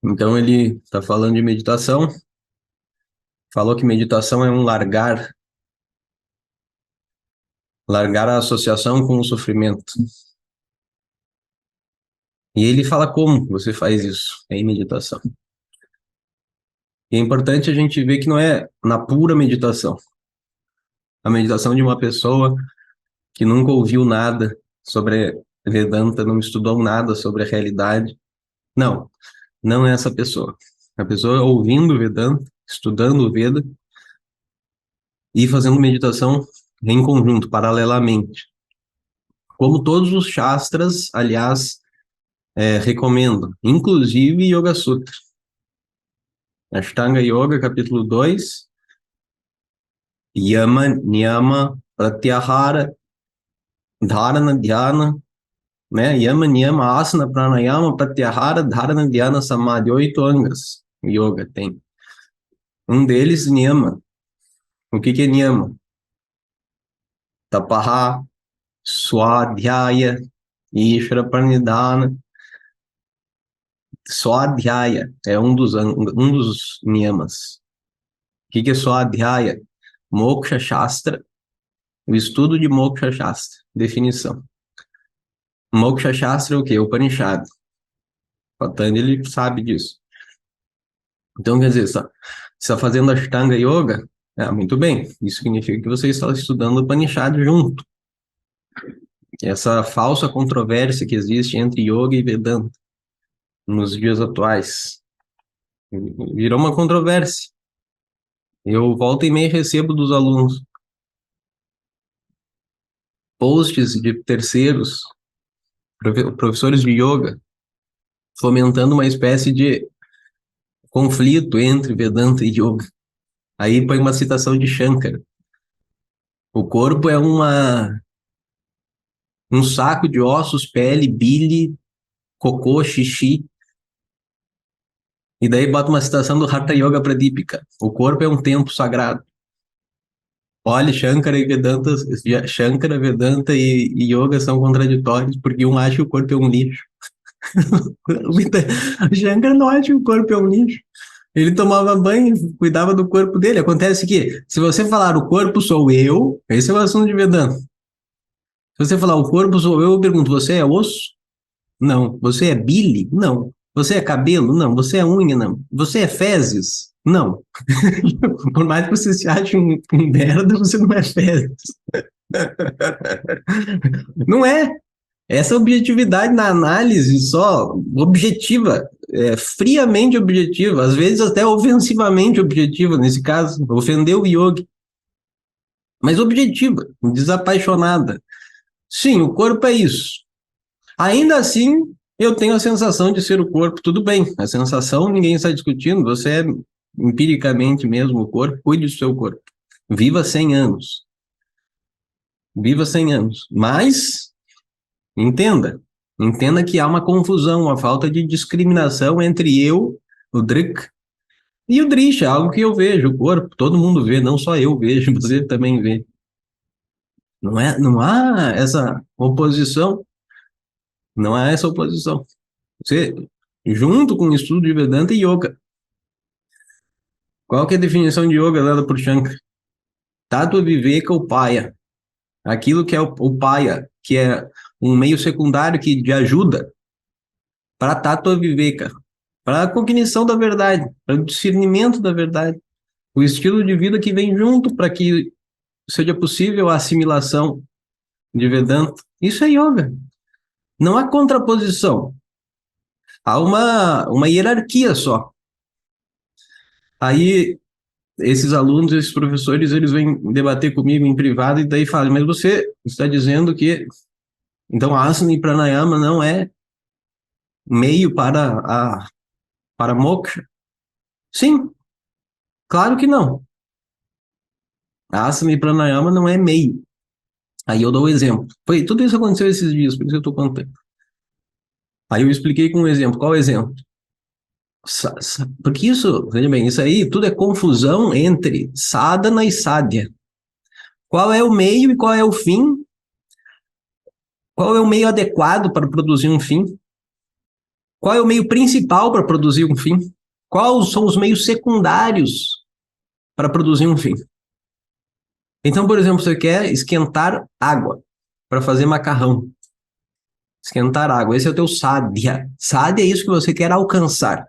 Então ele está falando de meditação, falou que meditação é um largar a associação com o sofrimento. E ele fala como você faz isso em meditação. E é importante a gente ver que não é na pura meditação. A meditação de uma pessoa que nunca ouviu nada sobre Vedanta, não estudou nada sobre a realidade. Não, não é essa pessoa. A pessoa ouvindo Vedanta, estudando o Veda e fazendo meditação em conjunto, paralelamente. Como todos os Shastras, aliás, recomendam, inclusive Yoga Sutra. Ashtanga Yoga, capítulo 2, Yama, Niyama, Pratyahara, Dharana, Dhyana, né? Yama, Niyama, Asana, Pranayama, Pratyahara, Dharana, Dhyana, Samadhi, 8 angas. Yoga tem. Um deles, Niyama. O que que é Niyama? Tapaha, Swadhyaya, Ishvara Pranidhana. Swadhyaya é um dos niyamas. O que que é Swadhyaya? Moksha Shastra, o estudo de Moksha Shastra. Definição. Moksha Shastra é o quê? Upanishad. Patanjali sabe disso. Então, quer dizer, está fazendo Ashtanga Yoga? Muito bem. Isso significa que você está estudando Upanishad junto. Essa falsa controvérsia que existe entre Yoga e Vedanta nos dias atuais virou uma controvérsia. Eu volta e meia recebo dos alunos posts de terceiros, professores de yoga, fomentando uma espécie de conflito entre Vedanta e yoga. Aí põe uma citação de Shankara. O corpo é um saco de ossos, pele, bile, cocô, xixi. E daí bota uma citação do Hatha Yoga Pradipika. O corpo é um templo sagrado. Olha, Shankara, Vedanta e Yoga são contraditórios, porque um acha que o corpo é um lixo. O Shankara não acha que o corpo é um lixo. Ele tomava banho, cuidava do corpo dele. Acontece que, se você falar o corpo sou eu, esse é o assunto de Vedanta. Se você falar o corpo sou eu pergunto, você é osso? Não. Você é bile? Não. Você é cabelo? Não. Você é unha? Não. Você é fezes? Não. Por mais que você se ache um merda, você não é fezes. Não é. Essa objetividade na análise só objetiva, friamente objetiva, às vezes até ofensivamente objetiva, nesse caso, ofendeu o yogi, mas objetiva, desapaixonada. Sim, o corpo é isso. Ainda assim, eu tenho a sensação de ser o corpo, tudo bem, a sensação ninguém está discutindo, você é empiricamente mesmo o corpo, cuide do seu corpo. Viva 100 anos. Viva 100 anos. Mas entenda que há uma confusão, uma falta de discriminação entre eu, o Drik, e o Drisha, algo que eu vejo, o corpo, todo mundo vê, não só eu vejo, você também vê. Não há essa oposição, não há essa oposição. Você, junto com o estudo de Vedanta e Yoga, qual que é a definição de Yoga dada por Shankar? Tattva Viveka Upaya, aquilo que é o Upaya, que é um meio secundário que de ajuda para Tattva Viveka, para a cognição da verdade, para o discernimento da verdade, o estilo de vida que vem junto para que seja possível a assimilação de Vedanta. Isso é yoga. Não há contraposição. Há uma hierarquia só. Aí, esses alunos, esses professores, eles vêm debater comigo em privado e daí falam, mas você está dizendo que, então, asana e pranayama não é meio para moksha? Sim, claro que não. Asana e pranayama não é meio. Aí eu dou o exemplo. Tudo isso aconteceu esses dias, por isso eu estou contando. Aí eu expliquei com um exemplo. Qual exemplo? Porque isso, veja bem, isso aí tudo é confusão entre sadhana e sadhya. Qual é o meio e qual é o fim? Qual é o meio adequado para produzir um fim? Qual é o meio principal para produzir um fim? Quais são os meios secundários para produzir um fim? Então, por exemplo, você quer esquentar água para fazer macarrão. Esquentar água, esse é o teu sadhya. Sadhya é isso que você quer alcançar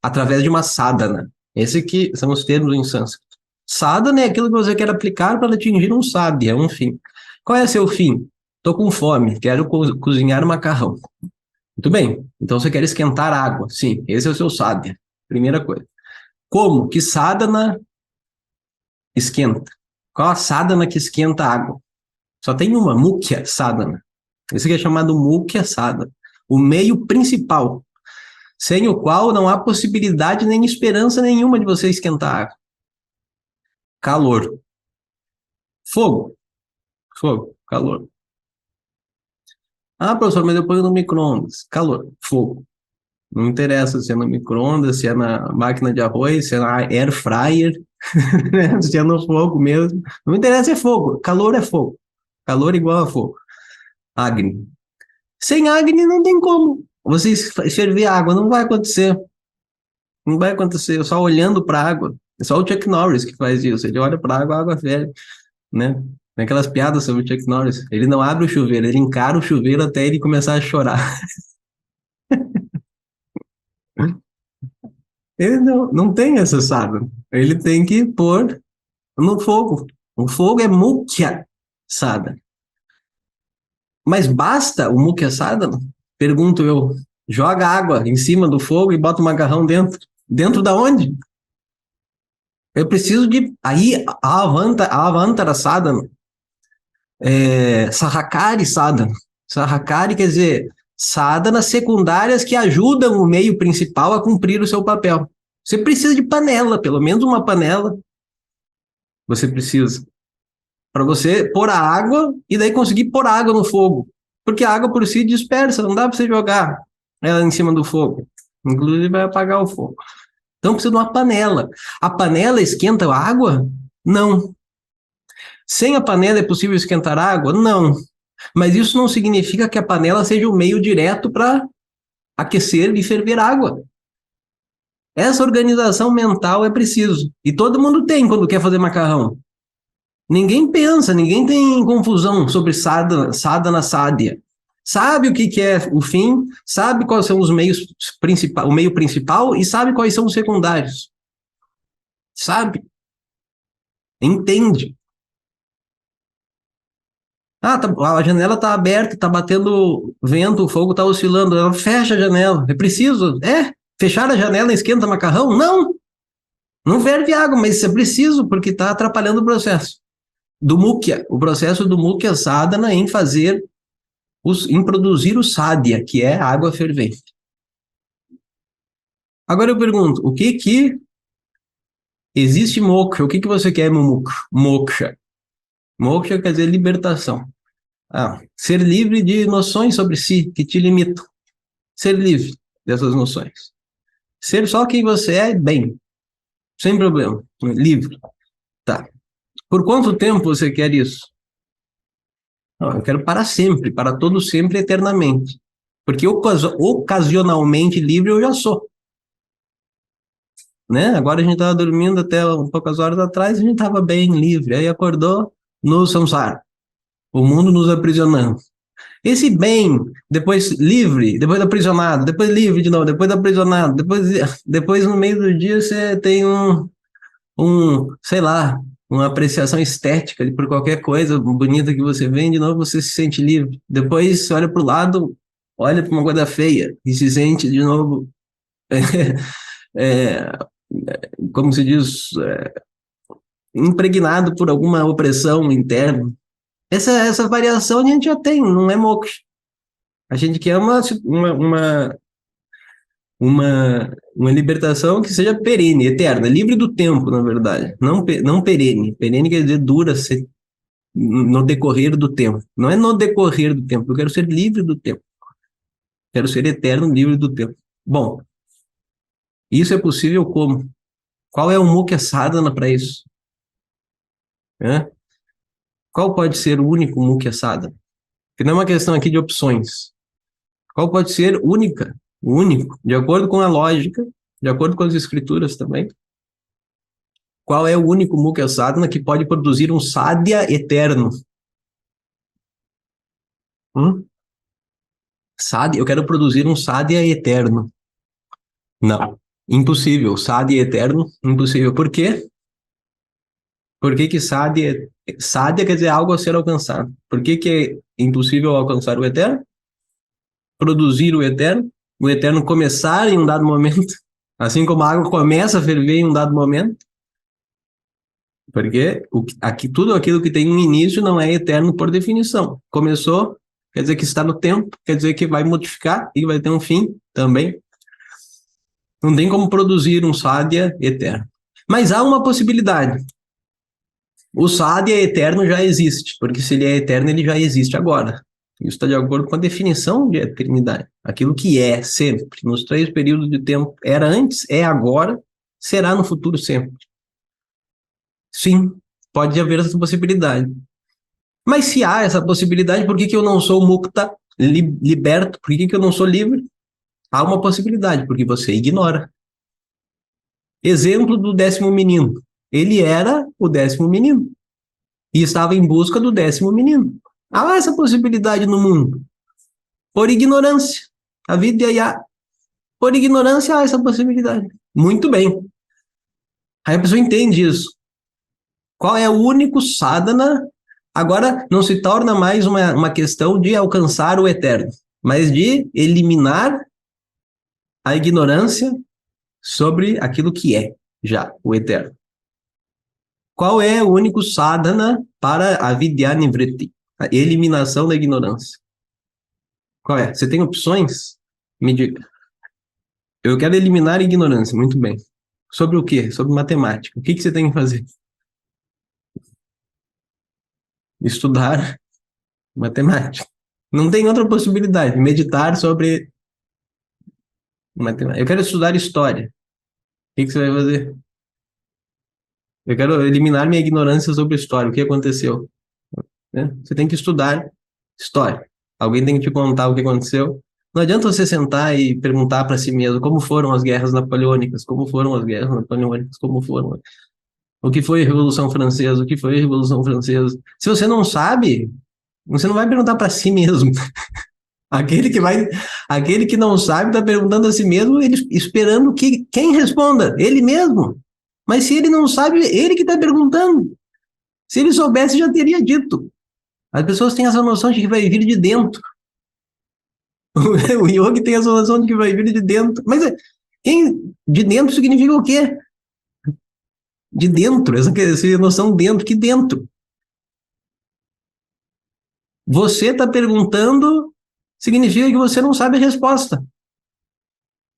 através de uma sadhana. Esse que são os termos em sânscrito. Sadhana é aquilo que você quer aplicar para atingir um sadhya, um fim. Qual é seu fim? Estou com fome, quero cozinhar macarrão. Muito bem, então você quer esquentar água. Sim, esse é o seu sadhya. Primeira coisa. Como? Que sadhana esquenta? Qual a sadhana que esquenta a água? Só tem uma, mukhya sadhana. Esse aqui é chamado mukhya sadhana. O meio principal, sem o qual não há possibilidade nem esperança nenhuma de você esquentar a água. Calor. Fogo. Fogo. Calor. Ah, professor, mas eu ponho no micro-ondas. Calor. Fogo. Não interessa se é no micro-ondas, se é na máquina de arroz, se é na air fryer, se é no fogo mesmo. Não interessa, é fogo. Calor é fogo. Calor igual a fogo. Agni. Sem Agni não tem como. Você ferver água, não vai acontecer. Não vai acontecer. Só olhando para a água. É só o Chuck Norris que faz isso. Ele olha para a água ferve, né? Tem aquelas piadas sobre o Chuck Norris. Ele não abre o chuveiro, ele encara o chuveiro até ele começar a chorar. Ele não tem essa sadhana. Ele tem que pôr no fogo. O fogo é mukhya sadhana. Mas basta o mukhya sadhana? Pergunto eu. Joga água em cima do fogo e bota o macarrão dentro. Dentro da onde? Eu preciso de... Aí, a Avantara sadhana, Sahakari sadhana. Sahakari quer dizer sadhanas secundárias que ajudam o meio principal a cumprir o seu papel. Você precisa de panela, pelo menos uma panela. Você precisa. Para você pôr a água e daí conseguir pôr água no fogo. Porque a água por si dispersa, não dá para você jogar ela em cima do fogo. Inclusive vai apagar o fogo. Então precisa de uma panela. A panela esquenta a água? Não. Sem a panela é possível esquentar água? Não. Mas isso não significa que a panela seja o meio direto para aquecer e ferver água. Essa organização mental é preciso. E todo mundo tem quando quer fazer macarrão. Ninguém pensa, ninguém tem confusão sobre sadhana, sadhya. Sabe o que é o fim, sabe quais são os meios principais, o meio principal e sabe quais são os secundários. Sabe? Entende. Ah, a janela está aberta, está batendo vento, o fogo está oscilando. Ela fecha a janela. É preciso? Fechar a janela esquenta macarrão? Não! Não ferve água, mas é preciso, porque está atrapalhando o processo. Do mukhya, o processo do mukhya sadhana em em produzir o sadhya, que é água fervente. Agora eu pergunto, o que existe moksha? O que você quer moksha? Moksha quer dizer libertação. Ser livre de noções sobre si que te limitam. Ser livre dessas noções. Ser só quem você é, bem. Sem problema. Livre. Tá. Por quanto tempo você quer isso? Não, eu quero para sempre, para todo sempre, eternamente. Porque ocasionalmente livre eu já sou. Né? Agora a gente estava dormindo até poucas horas atrás, a gente estava bem livre. Aí acordou no samsara. O mundo nos aprisionando. Esse bem, depois livre, depois aprisionado, depois livre de novo, depois aprisionado, depois no meio do dia você tem sei lá, uma apreciação estética por qualquer coisa bonita que você vê, de novo você se sente livre. Depois você olha para o lado, olha para uma coisa feia e se sente de novo, é, como se diz, impregnado por alguma opressão interna. Essa variação a gente já tem, não é moksha. A gente quer uma libertação que seja perene, eterna, livre do tempo, na verdade. Não perene. Perene quer dizer dura no decorrer do tempo. Não é no decorrer do tempo, eu quero ser livre do tempo. Quero ser eterno, livre do tempo. Bom, isso é possível como? Qual é o mukhya sadhana para isso? Qual pode ser o único mukhya sadhana? Porque não é uma questão aqui de opções. Qual pode ser única O único, de acordo com a lógica, de acordo com as escrituras também. Qual é o único Mukhya Sadhana que pode produzir um sadhya eterno? Sadhya, eu quero produzir um sadhya eterno. Não, impossível. Sadhya eterno, impossível. Por quê? Por que que sadhya quer dizer algo a ser alcançado? Por que que é impossível alcançar o eterno? Produzir o eterno começar em um dado momento, assim como a água começa a ferver em um dado momento, porque tudo aquilo que tem um início não é eterno por definição. Começou, quer dizer que está no tempo, quer dizer que vai modificar e vai ter um fim também. Não tem como produzir um sadhya eterno. Mas há uma possibilidade. O sadhya eterno já existe, porque se ele é eterno, ele já existe agora. Isso está de acordo com a definição de eternidade. Aquilo que é sempre, nos 3 períodos de tempo, era antes, é agora, será no futuro sempre. Sim, pode haver essa possibilidade. Mas se há essa possibilidade, por que que eu não sou mukta, liberto? Por que que eu não sou livre? Há uma possibilidade, porque você ignora. Exemplo do 10º menino. Ele era o 10º menino e estava em busca do 10º menino. Há essa possibilidade no mundo. Por ignorância. A vida há. Por ignorância há essa possibilidade. Muito bem. Aí a pessoa entende isso. Qual é o único sadhana? Agora não se torna mais uma questão de alcançar o eterno, mas de eliminar a ignorância sobre aquilo que é já o eterno. Qual é o único sadhana para a vidyanivritti? A eliminação da ignorância. Qual é? Você tem opções? Me diga. Eu quero eliminar a ignorância, muito bem. Sobre o quê? Sobre matemática. O que que você tem que fazer? Estudar matemática. Não tem outra possibilidade. Meditar sobre matemática. Eu quero estudar história. O que que você vai fazer? Eu quero eliminar minha ignorância sobre história. O que aconteceu? Né? Você tem que estudar história. Alguém tem que te contar o que aconteceu. Não adianta você sentar e perguntar para si mesmo como foram as guerras napoleônicas, como foram as guerras napoleônicas, como foram. O que foi a Revolução Francesa, o que foi a Revolução Francesa. Se você não sabe, você não vai perguntar para si mesmo. Aquele que vai, aquele que não sabe está perguntando a si mesmo, ele esperando que quem responda, ele mesmo. Mas se ele não sabe, ele que está perguntando. Se ele soubesse, já teria dito. As pessoas têm essa noção de que vai vir de dentro. O yogi tem essa noção de que vai vir de dentro. Mas quem de dentro significa o quê? De dentro, essa noção dentro, que dentro? Você está perguntando, significa que você não sabe a resposta.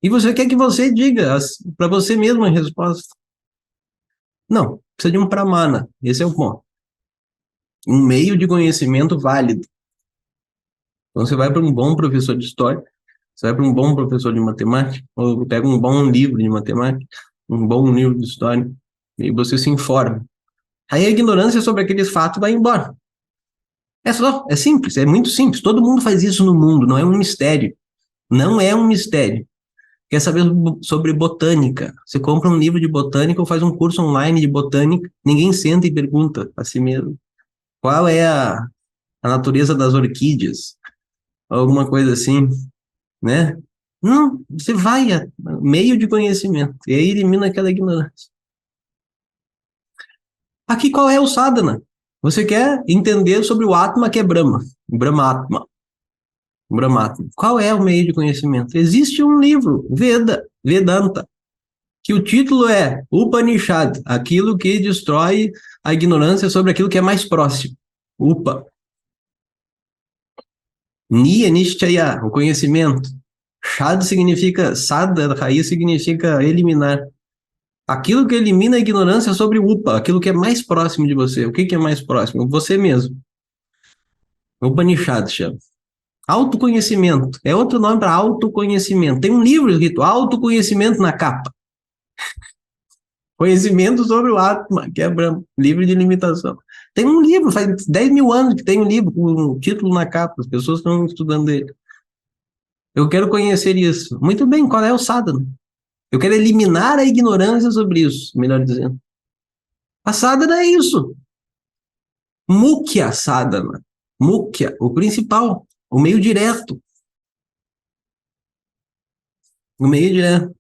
E você quer que você diga para você mesmo a resposta. Não, precisa de um pramana. Esse é o ponto. Um meio de conhecimento válido. Então você vai para um bom professor de história, você vai para um bom professor de matemática, ou pega um bom livro de matemática, um bom livro de história, e você se informa. Aí a ignorância sobre aqueles fatos vai embora. É só, é simples, é muito simples. Todo mundo faz isso no mundo, não é um mistério. Não é um mistério. Quer saber sobre botânica? Você compra um livro de botânica ou faz um curso online de botânica, ninguém senta e pergunta a si mesmo qual é a natureza das orquídeas, alguma coisa assim, né? Não, você vai a meio de conhecimento e aí elimina aquela ignorância. Aqui qual é o sadhana? Você quer entender sobre o Atma que é Brahma, Brahmatma. Brahmatma. Qual é o meio de conhecimento? Existe um livro, Vedanta, que o título é Upanishad, aquilo que destrói a ignorância sobre aquilo que é mais próximo. Upa. Niya Nishchaya, o conhecimento. Shad significa, Sada, raiz significa eliminar. Aquilo que elimina a ignorância sobre o Upa, aquilo que é mais próximo de você. O que que é mais próximo? Você mesmo. Upanishad chama. Autoconhecimento. É outro nome para autoconhecimento. Tem um livro escrito Autoconhecimento na capa. Conhecimento sobre o Atma, que é Brahma, livro de limitação. Tem um livro, faz 10 mil anos que tem um livro com um título na capa, as pessoas estão estudando ele. Eu quero conhecer isso. Muito bem, qual é o sadhana? Eu quero eliminar a ignorância sobre isso, melhor dizendo. A sadhana é isso. Mukhya sadhana. Mukhya, o principal, o meio direto. O meio direto.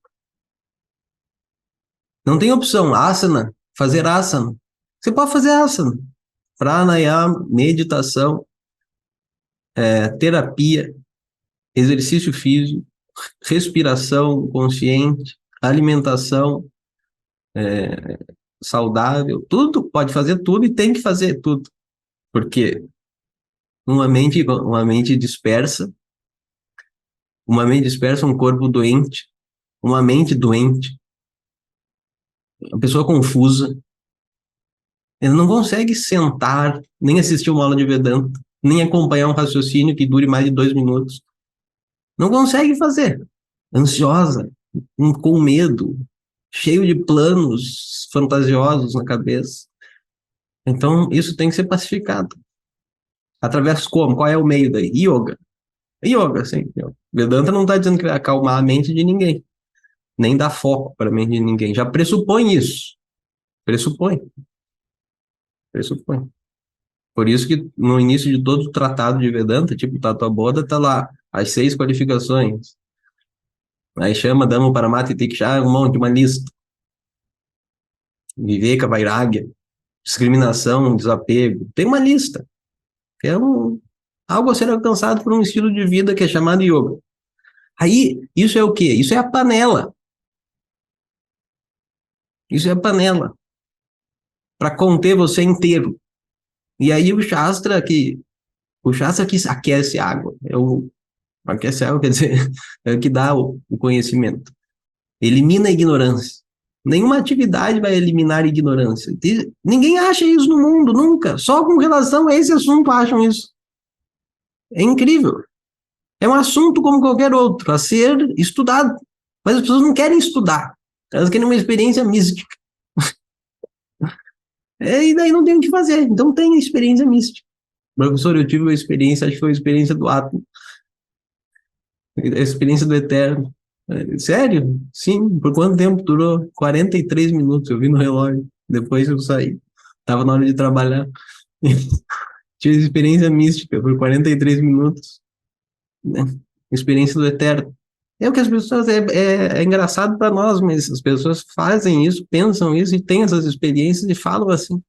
Não tem opção. Asana, fazer asana. Você pode fazer asana. Pranayama, meditação, terapia, exercício físico, respiração consciente, alimentação saudável, tudo, pode fazer tudo e tem que fazer tudo. Porque uma mente dispersa, um corpo doente, uma mente doente, uma pessoa confusa, ele não consegue sentar, nem assistir uma aula de Vedanta, nem acompanhar um raciocínio que dure mais de 2 minutos. Não consegue fazer. Ansiosa, com medo, cheio de planos fantasiosos na cabeça. Então, isso tem que ser pacificado. Através como? Qual é o meio daí? Yoga. Yoga, sim. Vedanta não está dizendo que vai acalmar a mente de ninguém, nem dar foco para a mente de ninguém. Já pressupõe isso. Pressupõe. Pressupõe. Por isso que no início de todo o tratado de Vedanta, tipo Tattva-bodha, tá lá as 6 qualificações. Aí chama Dhamma Paramata e Tiksha, um monte, uma lista. Viveka, Vairagya, discriminação, desapego. Tem uma lista. É algo a ser alcançado por um estilo de vida que é chamado yoga. Aí, isso é o quê? Isso é a panela. Isso é a panela. Para conter você inteiro. E aí o Shastra que aquece a água. Aquece a água, quer dizer, é o que dá o conhecimento. Elimina a ignorância. Nenhuma atividade vai eliminar a ignorância. Ninguém acha isso no mundo, nunca. Só com relação a esse assunto acham isso. É incrível. É um assunto como qualquer outro, a ser estudado. Mas as pessoas não querem estudar. Elas querem uma experiência mística. E daí não tem o que fazer. Então tem experiência mística. Professor, eu tive uma experiência, acho que foi a experiência do átomo, a experiência do eterno. Sério? Sim. Por quanto tempo durou? 43 minutos. Eu vi no relógio. Depois eu saí. Tava na hora de trabalhar. Tive experiência mística por 43 minutos. Né? Experiência do eterno. É o que as pessoas. É engraçado para nós, mas as pessoas fazem isso, pensam isso e têm essas experiências e falam assim.